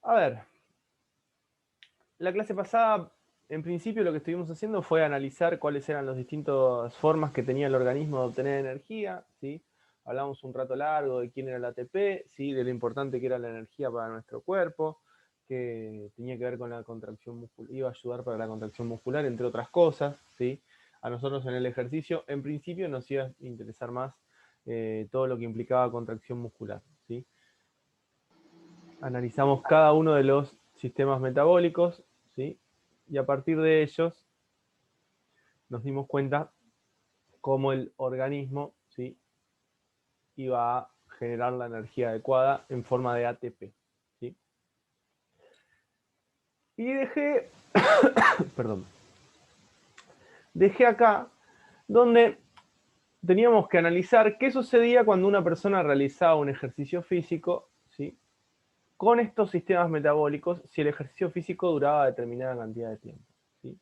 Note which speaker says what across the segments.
Speaker 1: A ver, la clase pasada, en principio, lo que estuvimos haciendo fue analizar cuáles eran las distintas formas que tenía el organismo de obtener energía, ¿sí? Hablamos un rato largo de quién era el ATP, ¿sí? De lo importante que era la energía para nuestro cuerpo, que tenía que ver con la contracción muscular, iba a ayudar para la contracción muscular, entre otras cosas, ¿sí? A nosotros en el ejercicio, en principio, nos iba a interesar más todo lo que implicaba contracción muscular, ¿sí? Analizamos cada uno de los sistemas metabólicos, ¿sí? Y a partir de ellos nos dimos cuenta cómo el organismo, ¿sí? Iba a generar la energía adecuada en forma de ATP, ¿sí? Y perdón, dejé acá donde teníamos que analizar qué sucedía cuando una persona realizaba un ejercicio físico, ¿sí? Con estos sistemas metabólicos, si el ejercicio físico duraba determinada cantidad de tiempo, ¿sí?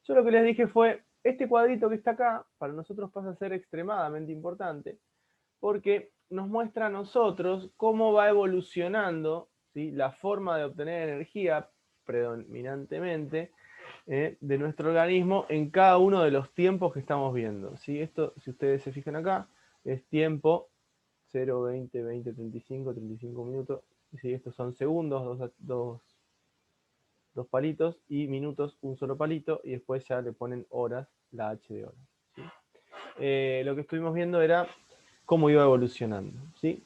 Speaker 1: Yo lo que les dije fue, este cuadrito que está acá, para nosotros pasa a ser extremadamente importante, porque nos muestra a nosotros cómo va evolucionando, ¿sí? La forma de obtener energía predominantemente de nuestro organismo en cada uno de los tiempos que estamos viendo, ¿sí? Esto, si ustedes se fijan acá, es tiempo 0, 20, 20, 35 minutos, ¿sí? Estos son segundos, dos palitos, y minutos, un solo palito, y después ya le ponen horas, la H de horas, ¿sí? Lo que estuvimos viendo era cómo iba evolucionando, ¿sí?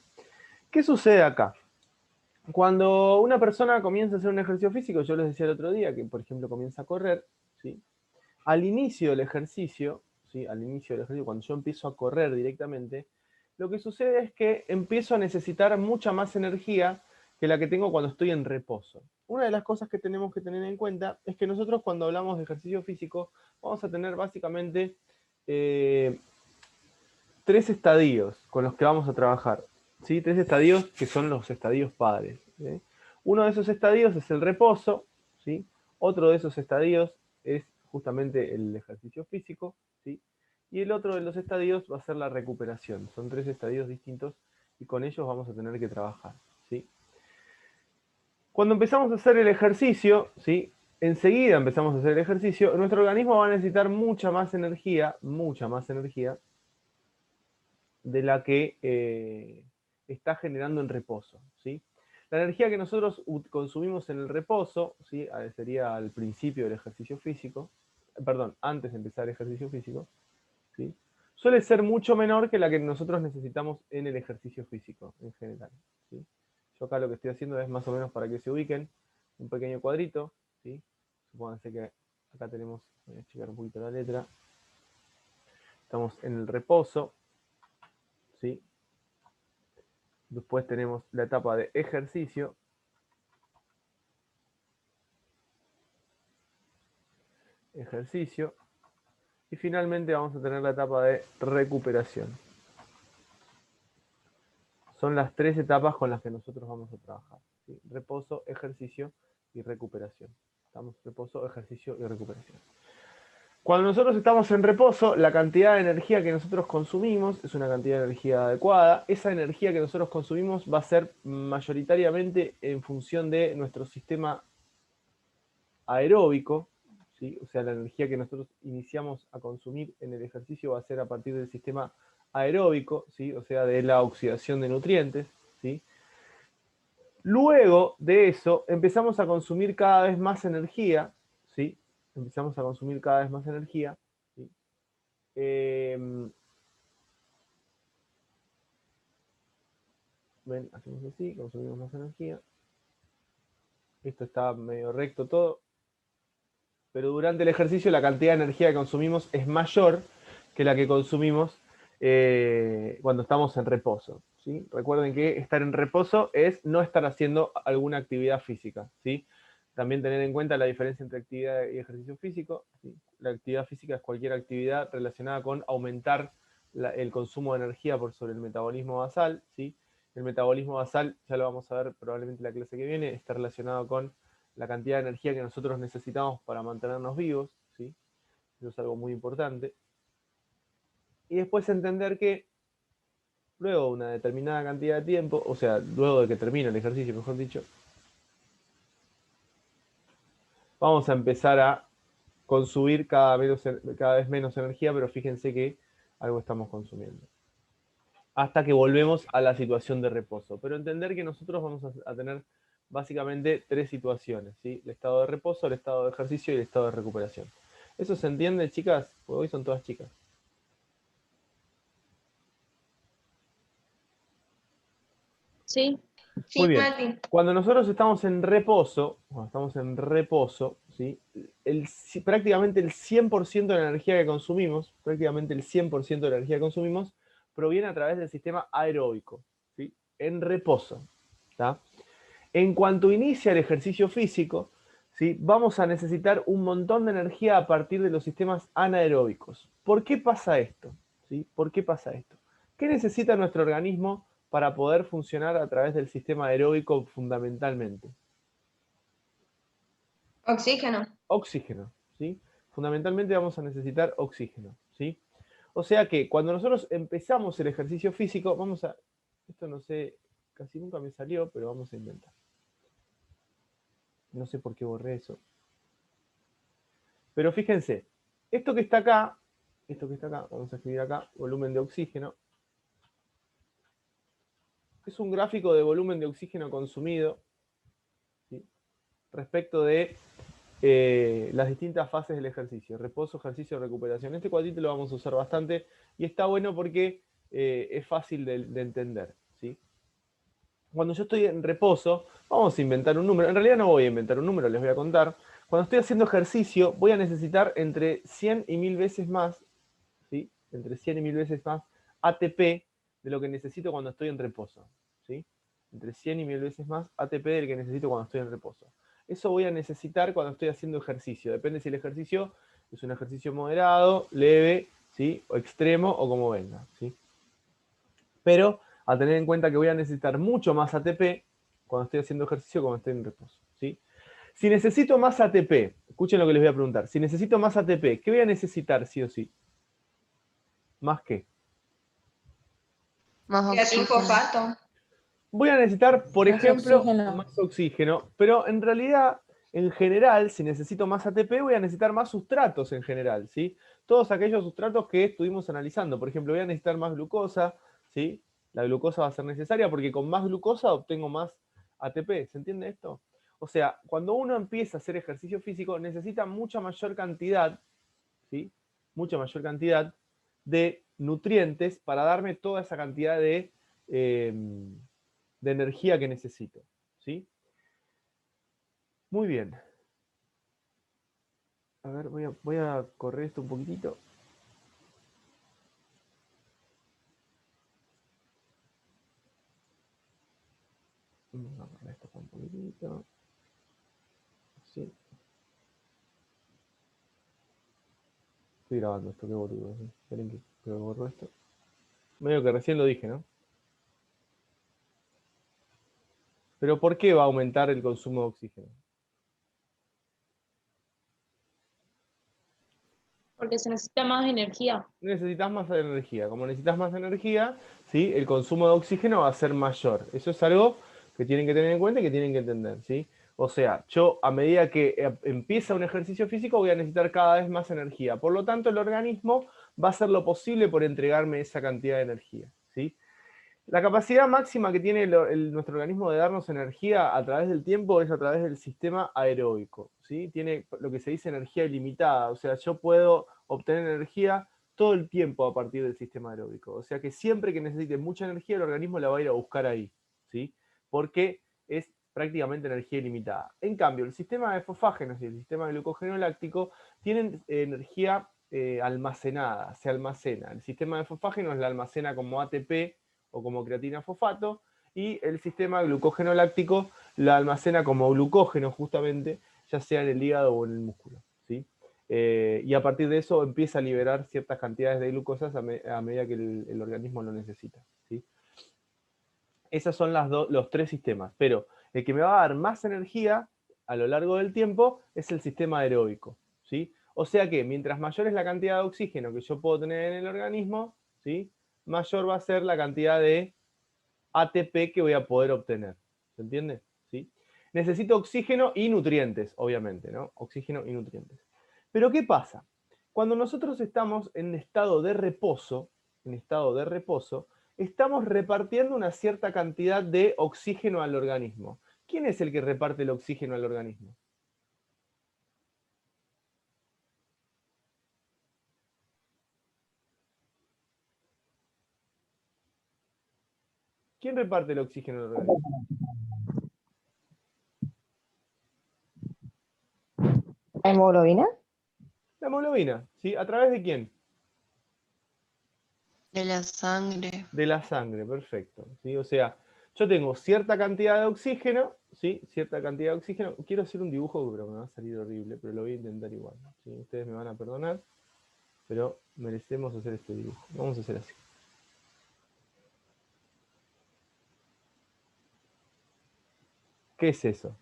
Speaker 1: ¿Qué sucede acá? Cuando una persona comienza a hacer un ejercicio físico, yo les decía el otro día que, por ejemplo, comienza a correr, ¿sí? Al inicio del ejercicio, ¿sí? Al inicio del ejercicio, cuando yo empiezo a correr directamente, lo que sucede es que empiezo a necesitar mucha más energía que la que tengo cuando estoy en reposo. Una de las cosas que tenemos que tener en cuenta es que nosotros cuando hablamos de ejercicio físico vamos a tener básicamente tres estadios con los que vamos a trabajar, ¿sí? Tres estadios que son los estadios padres, ¿sí? Uno de esos estadios es el reposo, ¿sí? Otro de esos estadios es justamente el ejercicio físico, ¿sí? Y el otro de los estadios va a ser la recuperación. Son tres estadios distintos y con ellos vamos a tener que trabajar, ¿sí? Cuando empezamos a hacer el ejercicio, ¿sí? Enseguida empezamos a hacer el ejercicio, nuestro organismo va a necesitar mucha más energía de la que está generando en reposo, ¿sí? La energía que nosotros consumimos en el reposo, ¿sí? Sería al principio del ejercicio físico, perdón, antes de empezar el ejercicio físico, ¿sí? Suele ser mucho menor que la que nosotros necesitamos en el ejercicio físico en general, ¿sí? Yo acá lo que estoy haciendo es más o menos para que se ubiquen un pequeño cuadrito, ¿sí? Supónganse que acá tenemos, voy a checar un poquito la letra, estamos en el reposo, ¿sí? Después tenemos la etapa de ejercicio. Ejercicio. Y finalmente vamos a tener la etapa de recuperación. Son las tres etapas con las que nosotros vamos a trabajar, ¿sí? Reposo, ejercicio y recuperación. Estamos reposo, ejercicio y recuperación. Cuando nosotros estamos en reposo, la cantidad de energía que nosotros consumimos es una cantidad de energía adecuada. Esa energía que nosotros consumimos va a ser mayoritariamente en función de nuestro sistema aeróbico, ¿sí? O sea, la energía que nosotros iniciamos a consumir en el ejercicio va a ser a partir del sistema aeróbico, ¿sí? O sea, de la oxidación de nutrientes, ¿sí? Luego de eso empezamos a consumir cada vez más energía, ¿sí? Empezamos a consumir cada vez más energía, ¿sí? Ven, hacemos así, consumimos más energía. Esto está medio recto todo, pero durante el ejercicio la cantidad de energía que consumimos es mayor que la que consumimos cuando estamos en reposo, ¿sí? Recuerden que estar en reposo es no estar haciendo alguna actividad física, ¿sí? También tener en cuenta la diferencia entre actividad y ejercicio físico, ¿sí? La actividad física es cualquier actividad relacionada con aumentar el consumo de energía por sobre el metabolismo basal, ¿sí? El metabolismo basal, ya lo vamos a ver probablemente en la clase que viene, está relacionado con la cantidad de energía que nosotros necesitamos para mantenernos vivos, ¿sí? Eso es algo muy importante. Y después entender que luego de una determinada cantidad de tiempo, o sea, luego de que termine el ejercicio, mejor dicho, vamos a empezar a consumir cada vez menos energía, pero fíjense que algo estamos consumiendo. Hasta que volvemos a la situación de reposo. Pero entender que nosotros vamos a tener básicamente 3 situaciones, ¿sí? El estado de reposo, el estado de ejercicio y el estado de recuperación. ¿Eso se entiende, chicas? Porque hoy son todas chicas.
Speaker 2: Sí.
Speaker 1: Muy
Speaker 3: Sí,
Speaker 1: bien.
Speaker 3: Mati.
Speaker 1: Cuando nosotros estamos en reposo, ¿sí? Prácticamente el 100% de la energía que consumimos, prácticamente el 100% de la energía que consumimos, proviene a través del sistema aeróbico, ¿sí? En reposo. ¿Tá? En cuanto inicia el ejercicio físico, ¿sí? Vamos a necesitar un montón de energía a partir de los sistemas anaeróbicos. ¿Por qué pasa esto? ¿Sí? ¿Por qué pasa esto? ¿Qué necesita nuestro organismo para poder funcionar a través del sistema aeróbico fundamentalmente?
Speaker 3: Oxígeno.
Speaker 1: Oxígeno, ¿sí? Fundamentalmente vamos a necesitar oxígeno, ¿sí? O sea que cuando nosotros empezamos el ejercicio físico, esto no sé, casi nunca me salió, pero vamos a intentar. No sé por qué borré eso. Pero fíjense, esto que está acá, vamos a escribir acá, volumen de oxígeno, es un gráfico de volumen de oxígeno consumido, ¿sí? Respecto de las distintas fases del ejercicio, reposo, ejercicio, recuperación. Este cuadrito lo vamos a usar bastante y está bueno porque es fácil de entender, ¿sí? Cuando yo estoy en reposo, vamos a inventar un número. En realidad no voy a inventar un número, les voy a contar. Cuando estoy haciendo ejercicio, voy a necesitar entre 100 y 1000 veces más, ¿sí? Entre 100 y 1000 veces más ATP de lo que necesito cuando estoy en reposo, ¿sí? Entre 100 y 1000 veces más ATP del que necesito cuando estoy en reposo. Eso voy a necesitar cuando estoy haciendo ejercicio. Depende si el ejercicio es un ejercicio moderado, leve, ¿sí? O extremo o como venga, ¿sí? Pero a tener en cuenta que voy a necesitar mucho más ATP cuando estoy haciendo ejercicio que cuando estoy en reposo, ¿sí? Si necesito más ATP, escuchen lo que les voy a preguntar. Si necesito más ATP, ¿qué voy a necesitar sí o sí? ¿Más qué?
Speaker 2: Más
Speaker 3: Creatina,
Speaker 2: oxígeno.
Speaker 3: fosfato.
Speaker 1: Voy a necesitar, por
Speaker 4: Más
Speaker 1: ejemplo,
Speaker 4: oxígeno.
Speaker 1: más oxígeno, pero en realidad, en general, si necesito más ATP, voy a necesitar más sustratos en general, ¿sí? Todos aquellos sustratos que estuvimos analizando. Por ejemplo, voy a necesitar más glucosa, ¿sí? La glucosa va a ser necesaria porque con más glucosa obtengo más ATP. ¿Se entiende esto? O sea, cuando uno empieza a hacer ejercicio físico, necesita mucha mayor cantidad, ¿sí? Mucha mayor cantidad de nutrientes para darme toda esa cantidad de energía que necesito, ¿sí? Muy bien. A ver, voy a correr esto un poquitito. Vamos a correr esto un poquitito. Sí. Estoy grabando esto, qué boludo. ¿Sí? Esperen que borro esto. Medio que recién lo dije, ¿no? Pero ¿por qué va a aumentar el consumo de oxígeno?
Speaker 2: Porque se necesita más energía.
Speaker 1: Necesitas más energía. Como necesitas más energía, ¿sí? El consumo de oxígeno va a ser mayor. Eso es algo que tienen que tener en cuenta y que tienen que entender, ¿sí? O sea, yo a medida que empieza un ejercicio físico voy a necesitar cada vez más energía. Por lo tanto, el organismo va a hacer lo posible por entregarme esa cantidad de energía, ¿sí? La capacidad máxima que tiene nuestro organismo de darnos energía a través del tiempo es a través del sistema aeróbico, ¿sí? Tiene lo que se dice energía ilimitada, o sea, yo puedo obtener energía todo el tiempo a partir del sistema aeróbico. O sea que siempre que necesite mucha energía, el organismo la va a ir a buscar ahí, ¿sí? Porque es prácticamente energía ilimitada. En cambio, el sistema de fosfágenos y el sistema de glucógeno láctico tienen energía almacenada, se almacena. El sistema de fosfágenos la almacena como ATP o como creatina fosfato, y el sistema glucógeno láctico la almacena como glucógeno justamente, ya sea en el hígado o en el músculo, ¿sí? Y a partir de eso empieza a liberar ciertas cantidades de glucosas a medida que el organismo lo necesita, ¿sí? Esos son los 3 sistemas, pero el que me va a dar más energía a lo largo del tiempo es el sistema aeróbico, ¿sí? O sea que mientras mayor es la cantidad de oxígeno que yo puedo tener en el organismo, ¿sí? Mayor va a ser la cantidad de ATP que voy a poder obtener. ¿Se entiende? ¿Sí? Necesito oxígeno y nutrientes, obviamente, ¿no? Oxígeno y nutrientes. Pero ¿qué pasa? Cuando nosotros estamos en estado de reposo, estamos repartiendo una cierta cantidad de oxígeno al organismo. ¿Quién es el que reparte el oxígeno al organismo? ¿Quién reparte el oxígeno al organismo?
Speaker 3: ¿La hemoglobina?
Speaker 1: La hemoglobina, ¿sí? ¿A través de quién?
Speaker 4: De la sangre.
Speaker 1: De la sangre, perfecto. ¿Sí? O sea, yo tengo cierta cantidad de oxígeno, ¿sí? Cierta cantidad de oxígeno. Quiero hacer un dibujo, pero me va a salir horrible, pero lo voy a intentar igual. ¿Sí? Ustedes me van a perdonar, pero merecemos hacer este dibujo. Vamos a hacer así. ¿Qué es eso?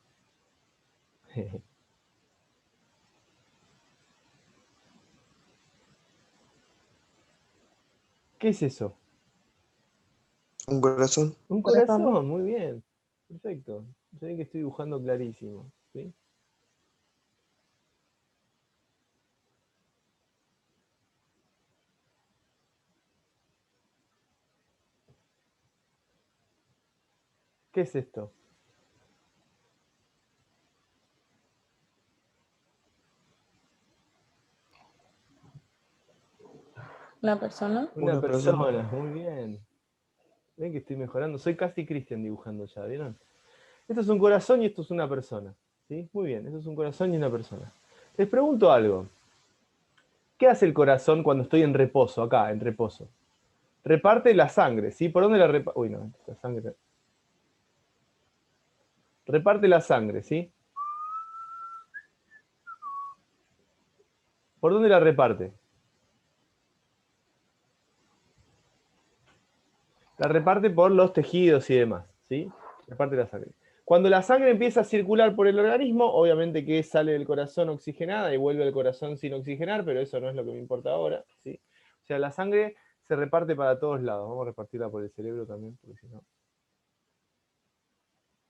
Speaker 1: ¿Qué es eso?
Speaker 5: Un corazón.
Speaker 1: Un corazón, muy bien. Perfecto. Yo sé que estoy dibujando clarísimo. ¿Sí? ¿Qué es esto?
Speaker 3: ¿La persona?
Speaker 1: Una
Speaker 5: Una
Speaker 1: persona,
Speaker 5: persona.
Speaker 1: muy bien. Ven que estoy mejorando. Soy casi Cristian dibujando ya, ¿vieron? Esto es un corazón y esto es una persona. ¿Sí? Muy bien, esto es un corazón y una persona. Les pregunto algo. ¿Qué hace el corazón cuando estoy en reposo, acá, en reposo? Reparte la sangre, ¿sí? ¿Por dónde la reparte? Uy, no, la sangre. Reparte la sangre, ¿sí? ¿Por dónde la reparte? La reparte por los tejidos y demás, ¿sí? Reparte la sangre. Cuando la sangre empieza a circular por el organismo, obviamente que sale del corazón oxigenada y vuelve al corazón sin oxigenar, pero eso no es lo que me importa ahora, ¿sí? O sea, la sangre se reparte para todos lados. Vamos a repartirla por el cerebro también, porque si no,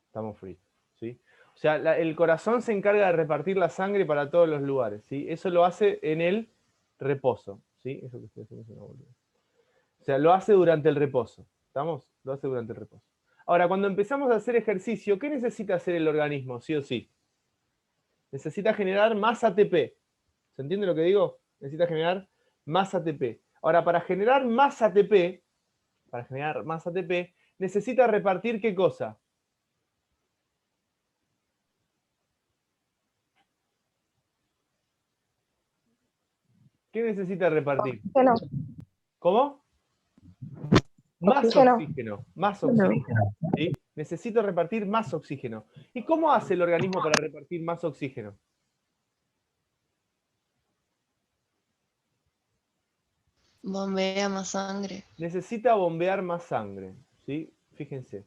Speaker 1: estamos fritos, ¿sí? O sea, el corazón se encarga de repartir la sangre para todos los lugares, ¿sí? Eso lo hace en el reposo, ¿sí? Eso que estoy haciendo es una boludez. O sea, lo hace durante el reposo, ¿estamos? Lo hace durante el reposo. Ahora, cuando empezamos a hacer ejercicio, ¿qué necesita hacer el organismo, sí o sí? Necesita generar más ATP. ¿Se entiende lo que digo? Necesita generar más ATP. Ahora, para generar más ATP, necesita repartir ¿qué cosa? ¿Qué necesita repartir?
Speaker 3: Oxígeno.
Speaker 1: ¿Cómo? Más
Speaker 3: Oxígeno.
Speaker 1: oxígeno. Más oxígeno. ¿Sí? Necesito repartir más oxígeno. ¿Y cómo hace el organismo para repartir más oxígeno?
Speaker 4: Bombea más sangre.
Speaker 1: Necesita bombear más sangre, ¿sí? Fíjense.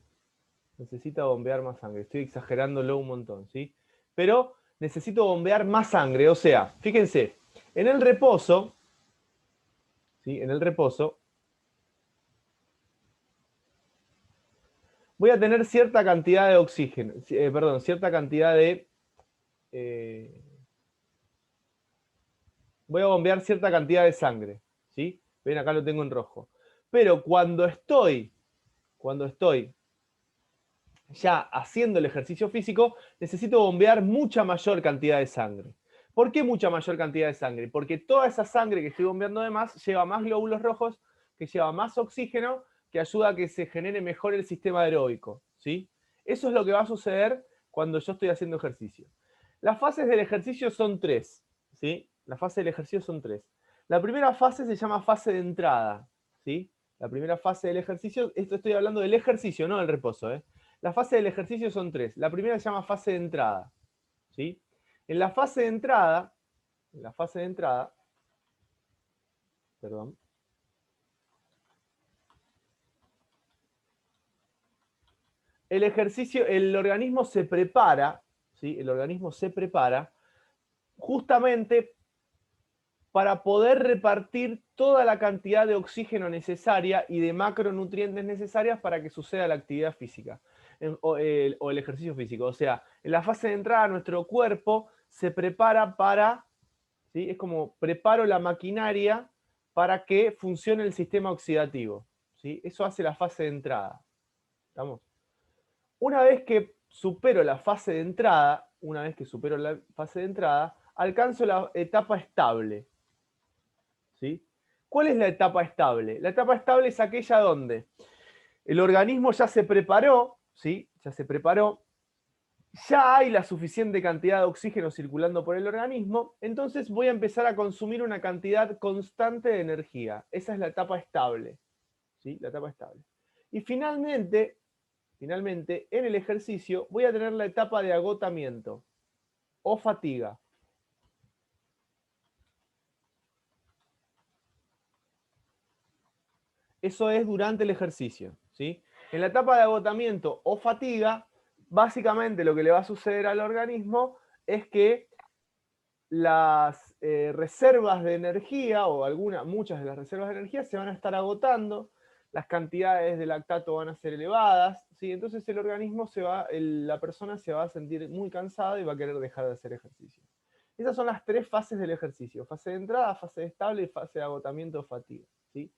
Speaker 1: Necesita bombear más sangre. Estoy exagerándolo un montón, ¿sí? Pero necesito bombear más sangre. O sea, fíjense, en el reposo, ¿sí? En el reposo, voy a tener cierta cantidad de oxígeno, perdón, cierta cantidad de... voy a bombear cierta cantidad de sangre, ¿sí? Ven, acá lo tengo en rojo. Pero cuando estoy ya haciendo el ejercicio físico, necesito bombear mucha mayor cantidad de sangre. ¿Por qué mucha mayor cantidad de sangre? Porque toda esa sangre que estoy bombeando de más lleva más glóbulos rojos, que lleva más oxígeno, que ayuda a que se genere mejor el sistema aeróbico, ¿sí? Eso es lo que va a suceder cuando yo estoy haciendo ejercicio. Las fases del ejercicio son tres, ¿sí? Las fases del ejercicio son tres. La primera fase se llama fase de entrada, ¿sí? La primera fase del ejercicio, esto estoy hablando del ejercicio, no del reposo, ¿eh? Las fases del ejercicio son tres. La primera se llama fase de entrada, ¿sí? En la fase de entrada, perdón, el ejercicio, el organismo se prepara, ¿sí? El organismo se prepara justamente para poder repartir toda la cantidad de oxígeno necesaria y de macronutrientes necesarias para que suceda la actividad física. o el ejercicio físico. O sea, en la fase de entrada nuestro cuerpo se prepara para, ¿sí? Es como preparo la maquinaria para que funcione el sistema oxidativo, ¿sí? Eso hace la fase de entrada. ¿Estamos? Una vez que supero la fase de entrada, alcanzo la etapa estable, ¿sí? ¿Cuál es la etapa estable? La etapa estable es aquella donde el organismo ya se preparó, ¿sí? Ya hay la suficiente cantidad de oxígeno circulando por el organismo, entonces voy a empezar a consumir una cantidad constante de energía. Esa es la etapa estable, ¿sí? La etapa estable. Y finalmente, en el ejercicio voy a tener la etapa de agotamiento o fatiga. Eso es durante el ejercicio, ¿sí? En la etapa de agotamiento o fatiga, básicamente lo que le va a suceder al organismo es que las reservas de energía, o muchas de las reservas de energía, se van a estar agotando, las cantidades de lactato van a ser elevadas, ¿sí? Entonces el organismo la persona se va a sentir muy cansada y va a querer dejar de hacer ejercicio. Esas son las 3 fases del ejercicio: fase de entrada, fase estable y fase de agotamiento o fatiga, ¿sí?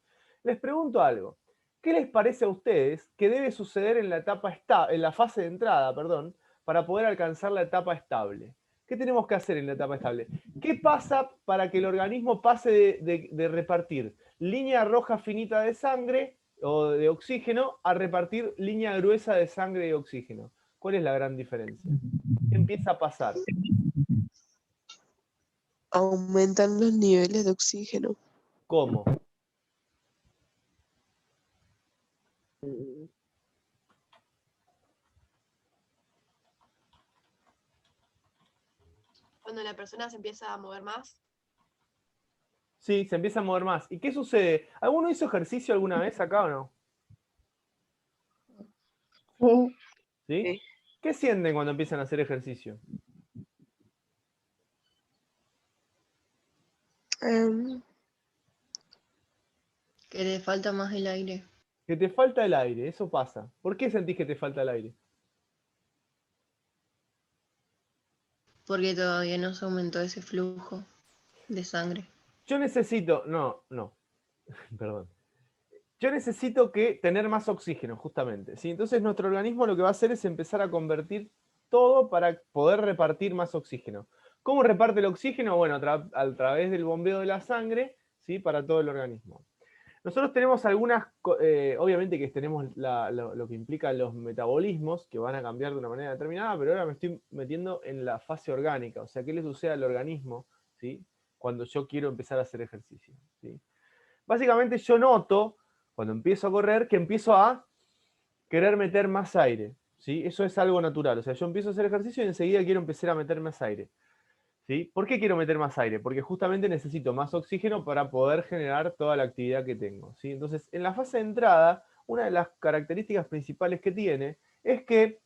Speaker 1: Les pregunto algo. ¿Qué les parece a ustedes que debe suceder en la fase de entrada, perdón, para poder alcanzar la etapa estable? ¿Qué tenemos que hacer en la etapa estable? ¿Qué pasa para que el organismo pase de repartir línea roja finita de sangre o de oxígeno a repartir línea gruesa de sangre y oxígeno? ¿Cuál es la gran diferencia? ¿Qué empieza a pasar?
Speaker 6: Aumentan los niveles de oxígeno.
Speaker 1: ¿Cómo?
Speaker 7: Cuando la persona se empieza a mover más.
Speaker 1: Sí, se empieza a mover más. ¿Y qué sucede? ¿Alguno hizo ejercicio alguna vez acá o no? ¿Sí?
Speaker 6: Sí.
Speaker 1: ¿Qué sienten cuando empiezan a hacer ejercicio?
Speaker 6: Em,
Speaker 4: Que le falta más el aire.
Speaker 1: Que te falta el aire, eso pasa. ¿Por qué sentís que te falta el aire?
Speaker 4: Porque todavía no se aumentó ese flujo de sangre.
Speaker 1: Yo necesito, no, perdón. Yo necesito tener más oxígeno, justamente, ¿sí? Entonces nuestro organismo lo que va a hacer es empezar a convertir todo para poder repartir más oxígeno. ¿Cómo reparte el oxígeno? Bueno, a través del bombeo de la sangre, ¿sí? Para todo el organismo. Nosotros tenemos obviamente que tenemos lo que implica los metabolismos, que van a cambiar de una manera determinada, pero ahora me estoy metiendo en la fase orgánica, o sea, ¿qué le sucede al organismo, ¿sí? Cuando yo quiero empezar a hacer ejercicio, ¿sí? Básicamente yo noto, cuando empiezo a correr, que empiezo a querer meter más aire, ¿sí? Eso es algo natural, o sea, yo empiezo a hacer ejercicio y enseguida quiero empezar a meter más aire. ¿Sí? ¿Por qué quiero meter más aire? Porque justamente necesito más oxígeno para poder generar toda la actividad que tengo, ¿sí? Entonces, en la fase de entrada, una de las características principales que tiene es que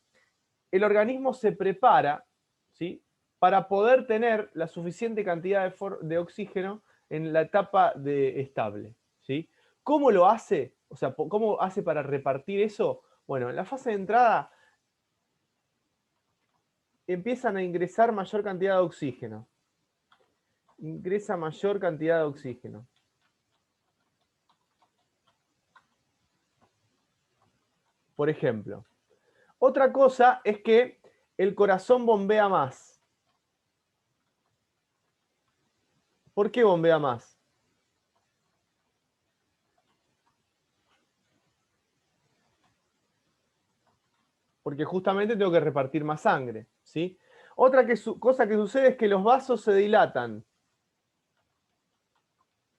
Speaker 1: el organismo se prepara, ¿sí? Para poder tener la suficiente cantidad de oxígeno en la etapa estable, ¿sí? ¿Cómo lo hace? O sea, ¿cómo hace para repartir eso? Bueno, en la fase de entrada empiezan a ingresar mayor cantidad de oxígeno. Ingresa mayor cantidad de oxígeno. Por ejemplo. Otra cosa es que el corazón bombea más. ¿Por qué bombea más? Porque justamente tengo que repartir más sangre, ¿sí? Otra cosa que sucede es que los vasos se dilatan.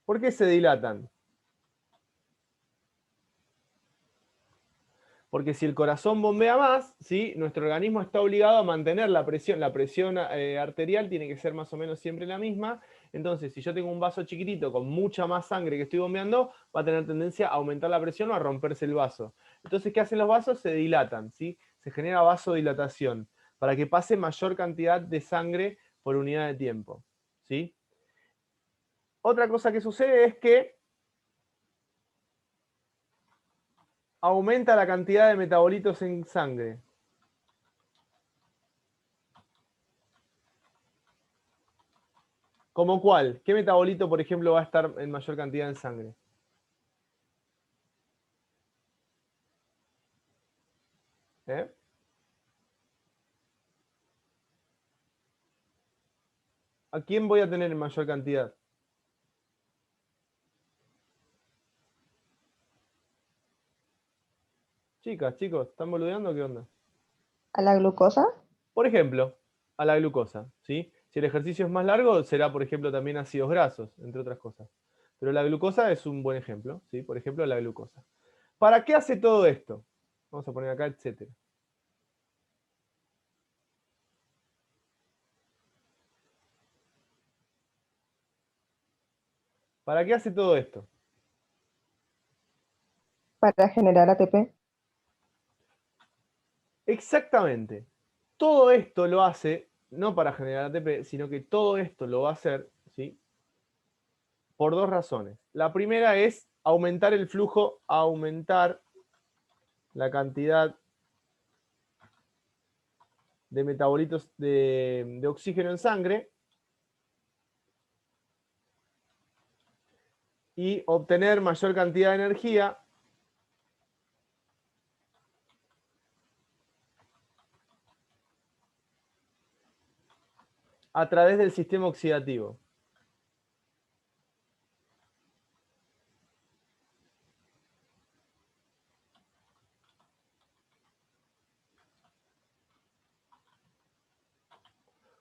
Speaker 1: ¿Por qué se dilatan? Porque si el corazón bombea más, ¿sí? Nuestro organismo está obligado a mantener la presión. La presión arterial tiene que ser más o menos siempre la misma. Entonces, si yo tengo un vaso chiquitito con mucha más sangre que estoy bombeando, va a tener tendencia a aumentar la presión o a romperse el vaso. Entonces, ¿qué hacen los vasos? Se dilatan, ¿sí? Se genera vasodilatación para que pase mayor cantidad de sangre por unidad de tiempo, ¿sí? Otra cosa que sucede es que aumenta la cantidad de metabolitos en sangre. ¿Como cuál? ¿Qué metabolito, por ejemplo, va a estar en mayor cantidad en sangre? ¿Eh? ¿A quién voy a tener en mayor cantidad? Chicas, chicos, ¿están boludeando o qué onda?
Speaker 3: ¿A la glucosa?
Speaker 1: Por ejemplo, a la glucosa, ¿sí? Si el ejercicio es más largo, será, por ejemplo, también ácidos grasos, entre otras cosas. Pero la glucosa es un buen ejemplo, ¿sí? Por ejemplo, la glucosa. ¿Para qué hace todo esto? Vamos a poner acá, etcétera. ¿Para qué hace todo esto?
Speaker 3: Para generar ATP.
Speaker 1: Exactamente. Todo esto lo hace, no para generar ATP, sino que todo esto lo va a hacer, ¿sí? Por dos razones. La primera es aumentar el flujo, aumentar la cantidad de metabolitos de oxígeno en sangre y obtener mayor cantidad de energía a través del sistema oxidativo.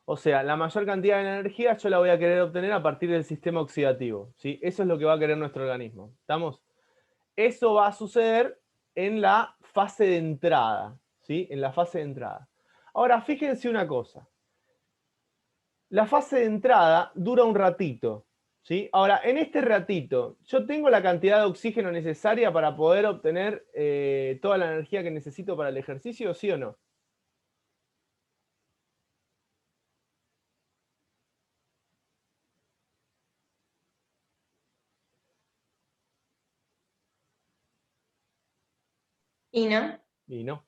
Speaker 1: O sea, la mayor cantidad de energía yo la voy a querer obtener a partir del sistema oxidativo, ¿sí? Eso es lo que va a querer nuestro organismo. ¿Estamos? Eso va a suceder en la fase de entrada, ¿sí? En la fase de entrada. Ahora, fíjense una cosa. La fase de entrada dura un ratito, ¿sí? Ahora, en este ratito, ¿yo tengo la cantidad de oxígeno necesaria para poder obtener toda la energía que necesito para el ejercicio, sí o no?
Speaker 4: ¿Y no?
Speaker 1: Y no.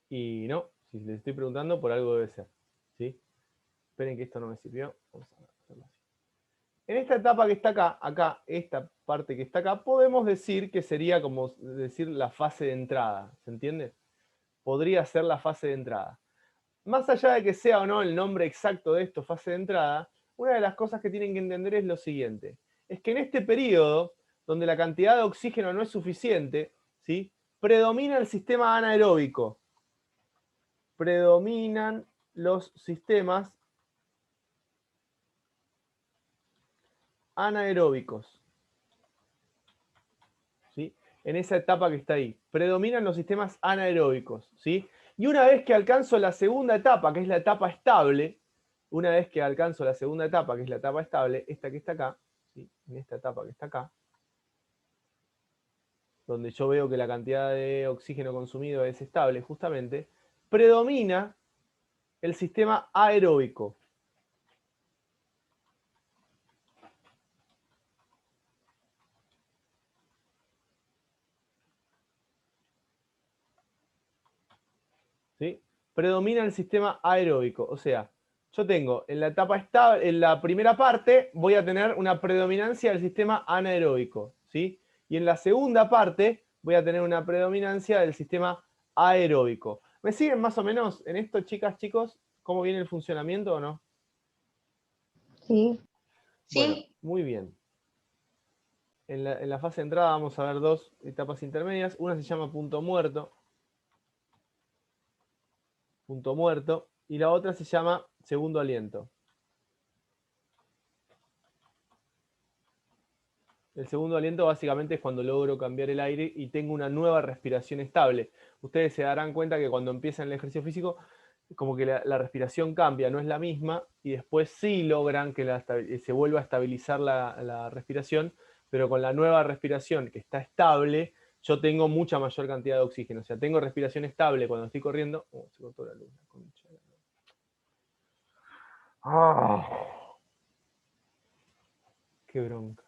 Speaker 1: Y no. Si les estoy preguntando, por algo debe ser, ¿sí? Esperen que esto no me sirvió. Vamos a hacerlo así. En esta etapa que está acá, esta parte que está acá, podemos decir que sería como decir la fase de entrada, ¿se entiende? Podría ser la fase de entrada. Más allá de que sea o no el nombre exacto de esto, fase de entrada, una de las cosas que tienen que entender es lo siguiente. Es que en este periodo, donde la cantidad de oxígeno no es suficiente, ¿sí? Predomina el sistema anaeróbico. Predominan los sistemas anaeróbicos. ¿Sí? En esa etapa que está ahí. Predominan los sistemas anaeróbicos, ¿sí? Y una vez que alcanzo la segunda etapa, que es la etapa estable, una vez que alcanzo la segunda etapa, que es la etapa estable, esta que está acá, ¿sí? En esta etapa que está acá, donde yo veo que la cantidad de oxígeno consumido es estable, justamente, predomina el sistema aeróbico. ¿Sí? Predomina el sistema aeróbico. O sea, yo tengo en la etapa estable, en la primera parte, voy a tener una predominancia del sistema anaeróbico, ¿sí? Y en la segunda parte voy a tener una predominancia del sistema aeróbico. ¿Me siguen más o menos en esto, chicas, chicos? ¿Cómo viene el funcionamiento o no?
Speaker 3: Sí.
Speaker 1: Bueno,
Speaker 4: Sí.
Speaker 1: muy bien. En la fase de entrada vamos a ver dos etapas intermedias. Una se llama punto muerto, y la otra se llama segundo aliento. El segundo aliento básicamente es cuando logro cambiar el aire y tengo una nueva respiración estable. Ustedes se darán cuenta que cuando empiezan el ejercicio físico, como que la respiración cambia, no es la misma, y después sí logran que se vuelva a estabilizar la respiración, pero con la nueva respiración que está estable, yo tengo mucha mayor cantidad de oxígeno. O sea, tengo respiración estable cuando estoy corriendo. Oh, se cortó la luz. La concha de la- ¡Ah! Qué bronca.